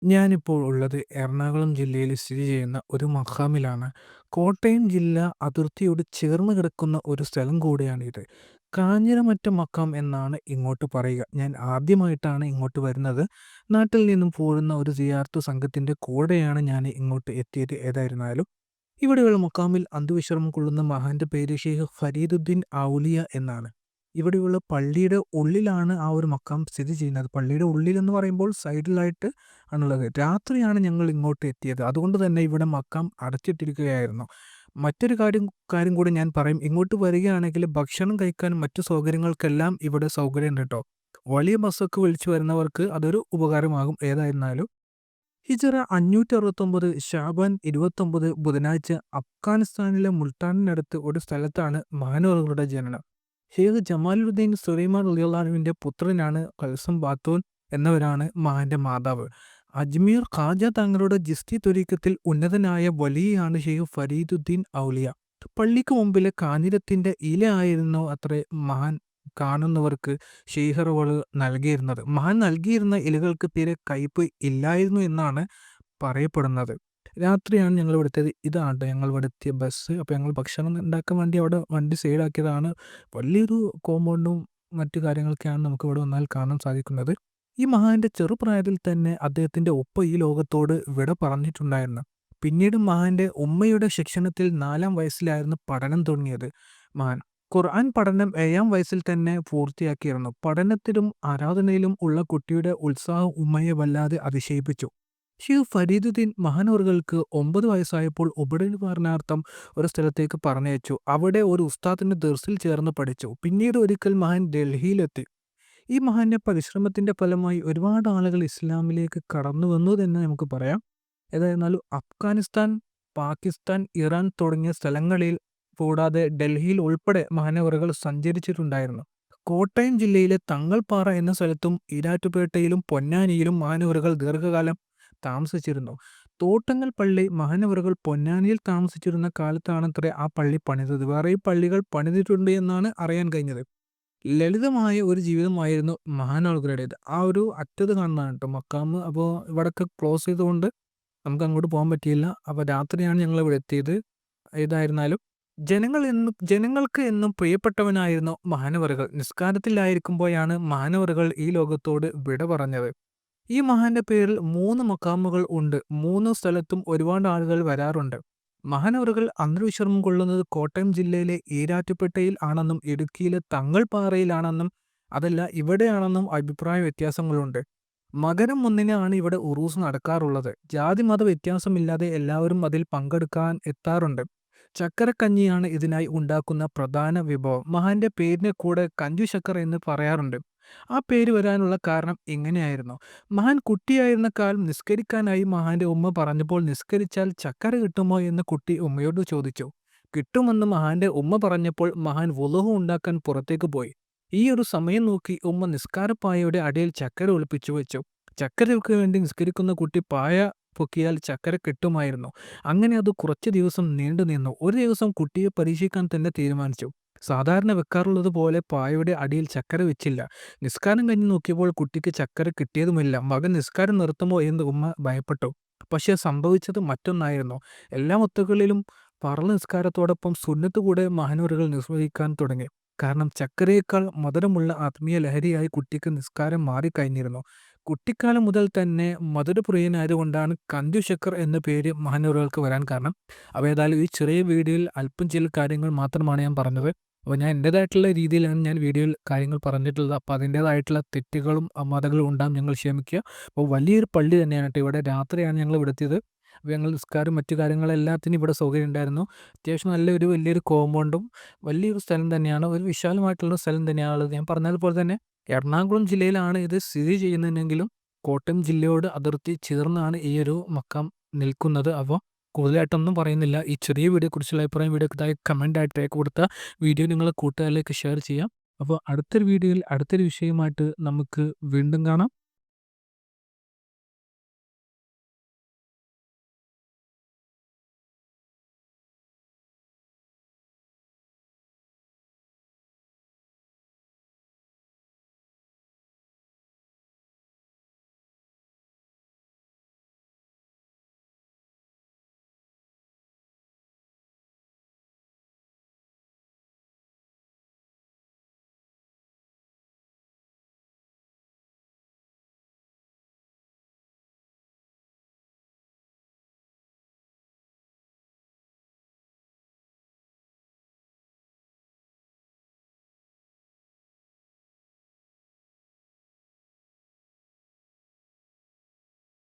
ഞാനിപ്പോൾ ഉള്ളത് എറണാകുളം ജില്ലയിൽ സ്ഥിതി ചെയ്യുന്ന ഒരു മഖാമിലാണ്. കോട്ടയം ജില്ല അതിർത്തിയോട് ചേർന്ന് കിടക്കുന്ന ഒരു സ്ഥലം കൂടിയാണിത്. കാഞ്ഞിരമറ്റം മഖാം എന്നാണ് ഇങ്ങോട്ട് പറയുക. ഞാൻ ആദ്യമായിട്ടാണ് ഇങ്ങോട്ട് വരുന്നത്. നാട്ടിൽ നിന്നും പോരുന്ന ഒരു സിയാറത്ത് സംഘത്തിൻ്റെ കൂടെയാണ് ഞാൻ ഇങ്ങോട്ട് എത്തിയത്. ഏതായിരുന്നാലും ഇവിടെയുള്ള മഖാമിൽ അന്ത്യവിശ്രമം കൊള്ളുന്ന മഹാന്റെ പേര് ഷെയ്ഖ് ഫരീദുദ്ദീൻ ഔലിയ എന്നാണ്. ഇവിടെയുള്ള പള്ളിയുടെ ഉള്ളിലാണ് ആ ഒരു മക്കാം സ്ഥിതി ചെയ്യുന്നത്. പള്ളിയുടെ ഉള്ളിൽ എന്ന് പറയുമ്പോൾ സൈഡിലായിട്ട് ആണുള്ളത്. രാത്രിയാണ് ഞങ്ങൾ ഇങ്ങോട്ട് എത്തിയത്. അതുകൊണ്ട് തന്നെ ഇവിടെ മക്കാം അടച്ചിട്ടിരിക്കുകയായിരുന്നു. മറ്റൊരു കാര്യം കൂടി ഞാൻ പറയും. ഇങ്ങോട്ട് വരികയാണെങ്കിൽ ഭക്ഷണം കഴിക്കാനും മറ്റു സൗകര്യങ്ങൾക്കെല്ലാം ഇവിടെ സൗകര്യമുണ്ട് കേട്ടോ. വലിയ ബസ്സൊക്കെ വിളിച്ചു വരുന്നവർക്ക് അതൊരു ഉപകാരമാകും. ഏതായിരുന്നാലും ഹിജറ 569 ഷാബാൻ 29 ബുധനാഴ്ച അഫ്ഗാനിസ്ഥാനിലെ മുൾട്ടാനിനടുത്ത് ഒരു സ്ഥലത്താണ് മഹാനവറുകളുടെ ജനനം. ഷെയ്ഖ് ജമാലുദ്ദീൻ സുലൈമാൻ റളിയല്ലാഹുവിൻ്റെ പുത്രനാണ് കൽസം ബാത്തൂൻ എന്നവരാണ് മഹാന്റെ മാതാവ്. അജ്മീർ ഖാജ തങ്ങളുടെ ജിസ്തി ത്വരീഖത്തിൽ ഉന്നതനായ വലിയാണ് ഷെയ്ഖ് ഫരീദുദ്ദീൻ ഔലിയ. പള്ളിക്ക് മുമ്പിലെ കാഞ്ഞിരത്തിൻ്റെ ഇല ആയിരുന്നു അത്രേ മഹാൻ കാണുന്നവർക്ക് ഷെയ്ഖുകൾ നൽകിയിരുന്നത്. മഹാൻ നൽകിയിരുന്ന ഇലകൾക്ക് തീരെ കയ്പ് ഇല്ലായിരുന്നു എന്നാണ് പറയപ്പെടുന്നത്. രാത്രിയാണ് ഞങ്ങൾ ഇവിടുത്തെ ഇതാണ് ഞങ്ങൾ ഇവിടെ എത്തിയ ബസ്. അപ്പോൾ ഞങ്ങൾ ഭക്ഷണം ഉണ്ടാക്കാൻ വേണ്ടി അവിടെ വണ്ടി സൈഡാക്കിയതാണ്. വലിയൊരു കോമ്പൗണ്ടും മറ്റു കാര്യങ്ങളൊക്കെയാണ് നമുക്ക് ഇവിടെ വന്നാൽ കാണാൻ സാധിക്കുന്നത്. ഈ മഹാന്റെ ചെറുപ്രായത്തിൽ തന്നെ അദ്ദേഹത്തിൻ്റെ ഉപ്പ ഈ ലോകത്തോട് വിട പറഞ്ഞിട്ടുണ്ടായിരുന്നു. പിന്നീട് മഹാന്റെ ഉമ്മയുടെ ശിക്ഷണത്തിൽ 4-ാം വയസ്സിലായിരുന്നു പഠനം തുടങ്ങിയത്. മഹാൻ ഖുർആൻ പഠനം 7-ാം വയസ്സിൽ തന്നെ പൂർത്തിയാക്കിയിരുന്നു. പഠനത്തിലും ആരാധനയിലും ഉള്ള കുട്ടിയുടെ ഉത്സാഹം ഉമ്മയെ വല്ലാതെ അതിശയിപ്പിച്ചു. ഷെയ്ഖ് ഫരീദുദ്ദീൻ മഹാനവറുകൾക്ക് 9 വയസ്സായപ്പോൾ ഉപരിപഠനാർത്ഥം ഒരു സ്ഥലത്തേക്ക് പറഞ്ഞയച്ചു. അവിടെ ഒരു ഉസ്താദിന്റെ ദർസിൽ ചേർന്ന് പഠിച്ചു. പിന്നീട് ഒരിക്കൽ മഹാൻ ഡൽഹിയിലെത്തി. ഈ മഹാന്റെ പരിശ്രമത്തിന്റെ ഫലമായി ഒരുപാട് ആളുകൾ ഇസ്ലാമിലേക്ക് കടന്നു വന്നു എന്ന് നമുക്ക് പറയാം. ഏതായിരുന്നാലും അഫ്ഗാനിസ്ഥാൻ, പാകിസ്ഥാൻ, ഇറാൻ തുടങ്ങിയ സ്ഥലങ്ങളിൽ കൂടാതെ ഡൽഹിയിൽ ഉൾപ്പെടെ മഹാനവറുകൾ സഞ്ചരിച്ചിട്ടുണ്ടായിരുന്നു. കോട്ടയം ജില്ലയിലെ തങ്ങൾപ്പാറ എന്ന സ്ഥലത്തും ഈരാറ്റുപേട്ടയിലും പൊന്നാനിയിലും മഹാനവറുകൾ ദീർഘകാലം താമസിച്ചിരുന്നു. തോട്ടങ്ങൽ പള്ളി മഹാനവറുകൾ പൊന്നാനിയിൽ താമസിച്ചിരുന്ന കാലത്താണത്രേ ആ പള്ളി പണിതത്. വേറെ പള്ളികൾ പണിതിട്ടുണ്ട് എന്നാണ് അറിയാൻ കഴിഞ്ഞത്. ലളിതമായ ഒരു ജീവിതമായിരുന്നു മഹാനവറുകളുടേത്. ആ ഒരു അറ്റത് കാണുന്നതാണ് കേട്ടോ മക്കാമ്. അപ്പോൾ ഇവിടെയൊക്കെ ക്ലോസ് ചെയ്തുകൊണ്ട് നമുക്ക് അങ്ങോട്ട് പോകാൻ പറ്റിയില്ല. അപ്പോൾ രാത്രിയാണ് ഞങ്ങൾ ഇവിടെ എത്തിയത്. ഏതായിരുന്നാലും ജനങ്ങൾക്ക് എന്നും പ്രിയപ്പെട്ടവനായിരുന്നു മഹാനവറുകൾ. നിസ്കാരത്തിലായിരിക്കുമ്പോഴാണ് മഹാനവറുകൾ ഈ ലോകത്തോട് വിട പറഞ്ഞത്. ഈ മഹാന്റെ പേരിൽ 3 മക്കാമുകൾ ഉണ്ട്. 3 സ്ഥലത്തും ഒരുപാട് ആളുകൾ വരാറുണ്ട്. മഹാനവറുകൾ അന്ത്യവിശ്രമം കൊള്ളുന്നത് കോട്ടയം ജില്ലയിലെ ഈരാറ്റുപേട്ടയിൽ ആണെന്നും ഇടുക്കിയിലെ തങ്ങൾപ്പാറയിലാണെന്നും അതല്ല ഇവിടെയാണെന്നും അഭിപ്രായ വ്യത്യാസങ്ങളുണ്ട്. മകരം 1-ന് ഇവിടെ ഉറൂസ് നടക്കാറുള്ളത്. ജാതി മത വ്യത്യാസമില്ലാതെ എല്ലാവരും അതിൽ പങ്കെടുക്കാൻ എത്താറുണ്ട്. ചക്കരക്കഞ്ഞിയാണ് ഇതിനായി ഉണ്ടാക്കുന്ന പ്രധാന വിഭവം. മഹാന്റെ പേരിന് കൂടെ കഞ്ചു ശക്കർ എന്ന് പറയാറുണ്ട്. ആ പേര് വരാനുള്ള കാരണം ഇങ്ങനെയായിരുന്നു. മഹാൻ കുട്ടിയായിരുന്ന കാലം നിസ്കരിക്കാനായി മഹാന്റെ ഉമ്മ പറഞ്ഞപ്പോൾ നിസ്കരിച്ചാൽ ചക്കര കിട്ടുമോ എന്ന് കുട്ടി ഉമ്മയോട് ചോദിച്ചു. കിട്ടുമെന്ന് മഹാന്റെ ഉമ്മ പറഞ്ഞപ്പോൾ മഹാൻ വുളുഹ് ഉണ്ടാക്കാൻ പുറത്തേക്ക് പോയി. ഈ ഒരു സമയം നോക്കി ഉമ്മ നിസ്കാരപ്പായയുടെ അടിയിൽ ചക്കര ഒളിപ്പിച്ചു വെച്ചു. ചക്കരയ്ക്ക് വേണ്ടി നിസ്കരിക്കുന്ന കുട്ടി പായ പൊക്കിയാൽ ചക്കര കിട്ടുമായിരുന്നു. അങ്ങനെ അത് കുറച്ച് ദിവസം നീണ്ടു നിന്നു. ഒരു ദിവസം കുട്ടിയെ പരീക്ഷിക്കാൻ തന്നെ തീരുമാനിച്ചു. സാധാരണ വെക്കാറുള്ളത് പോലെ പായയുടെ അടിയിൽ ചക്കര വെച്ചില്ല. നിസ്കാരം കഴിഞ്ഞ് നോക്കിയപ്പോൾ കുട്ടിക്ക് ചക്കര കിട്ടിയതുമില്ല. മകൻ നിസ്കാരം നിർത്തുമോ എന്ന് ഉമ്മ ഭയപ്പെട്ടു. പക്ഷേ സംഭവിച്ചത് മറ്റൊന്നായിരുന്നു. എല്ലാ ഒത്തുകളിലും ഫർള് നിസ്കാരത്തോടൊപ്പം സുന്നത്ത് കൂടെ മഹാനവറുകൾ നിർവഹിക്കാൻ തുടങ്ങി. കാരണം ചക്കരയേക്കാൾ മധുരമുള്ള ആത്മീയ ലഹരിയായി കുട്ടിക്ക് നിസ്കാരം മാറിക്കഴിഞ്ഞിരുന്നു. കുട്ടിക്കാലം മുതൽ തന്നെ മധുരപ്രിയനായതുകൊണ്ടാണ് കഞ്ചു ശക്കർ എന്ന പേര് മഹാനവറുകൾക്ക് വരാൻ കാരണം. അപ്പോൾ ഏതായാലും ഈ ചെറിയ വീഡിയോയിൽ അല്പം ചില കാര്യങ്ങൾ മാത്രമാണ് ഞാൻ പറഞ്ഞത്. അപ്പോൾ ഞാൻ എൻ്റേതായിട്ടുള്ള രീതിയിലാണ് ഞാൻ വീഡിയോയിൽ കാര്യങ്ങൾ പറഞ്ഞിട്ടുള്ളത്. അപ്പോൾ അതിൻ്റേതായിട്ടുള്ള തെറ്റുകളും അപാകതകളും ഉണ്ടാകും, ഞങ്ങൾ ക്ഷമിക്കുക. അപ്പോൾ വലിയൊരു പള്ളി തന്നെയാണ് കേട്ടോ. ഇവിടെ രാത്രിയാണ് ഞങ്ങൾ ഇവിടെ എത്തിയത്. അപ്പോൾ ഞങ്ങൾ നിസ്കാരം മറ്റു കാര്യങ്ങളെല്ലാത്തിനും ഇവിടെ സൗകര്യം ഉണ്ടായിരുന്നു. അത്യാവശ്യം വലിയൊരു കോമ്പൗണ്ടും വലിയൊരു സ്ഥലം തന്നെയാണ്. ഒരു വിശാലമായിട്ടുള്ള സ്ഥലം തന്നെയാണുള്ളത്. ഞാൻ പറഞ്ഞതുപോലെ തന്നെ എറണാകുളം ജില്ലയിലാണ് ഇത് സ്ഥിതി ചെയ്യുന്നതെങ്കിലും കോട്ടയം ജില്ലയോട് അതിർത്തി ചേർന്നാണ് ഈ ഒരു മക്കാം നിൽക്കുന്നത്. അപ്പോൾ കൂടുതലായിട്ടൊന്നും പറയുന്നില്ല. ഈ ചെറിയ വീഡിയോയെക്കുറിച്ചുള്ള അഭിപ്രായം വീഡിയോക്ക് താഴെ കമൻ്റായിട്ട് രേഖ കൊടുത്ത വീഡിയോ നിങ്ങളെ കൂട്ടുകാരിലേക്ക് ഷെയർ ചെയ്യാം. അപ്പോൾ അടുത്തൊരു വീഡിയോയിൽ അടുത്തൊരു വിഷയമായിട്ട് നമുക്ക് വീണ്ടും കാണാം.